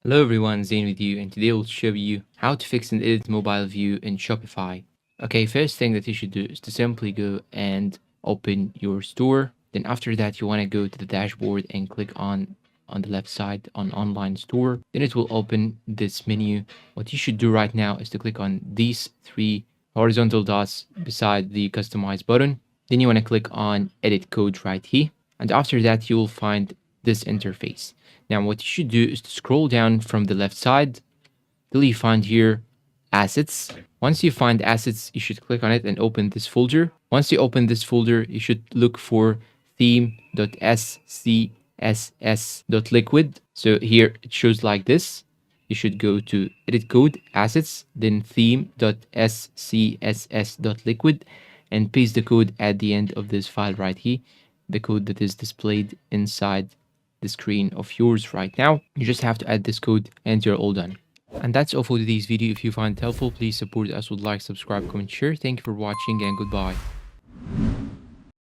Hello everyone, Zane with you, and today we'll show you how to fix and edit mobile view in Shopify. Okay, first thing that you should do is to simply go and open your store. Then after that, you want to go to the dashboard and click on the left side on online store. Then it will open this menu. What you should do right now is to click on these three horizontal dots beside the customize button. Then you want to click on edit code right here. And after that, you will find this interface. Now, what you should do is to scroll down from the left side till you find here assets. Once you find assets, you should click on it and open this folder. Once you open this folder, you should look for theme.scss.liquid. So here it shows like this. You should go to edit code assets, then theme.scss.liquid, and paste the code at the end of this file right here, the code that is displayed inside the screen of yours right now. You just have to add this code and you're all done. And that's all for today's video. If you find it helpful, please support us with like, subscribe, comment, share. Thank you for watching and goodbye.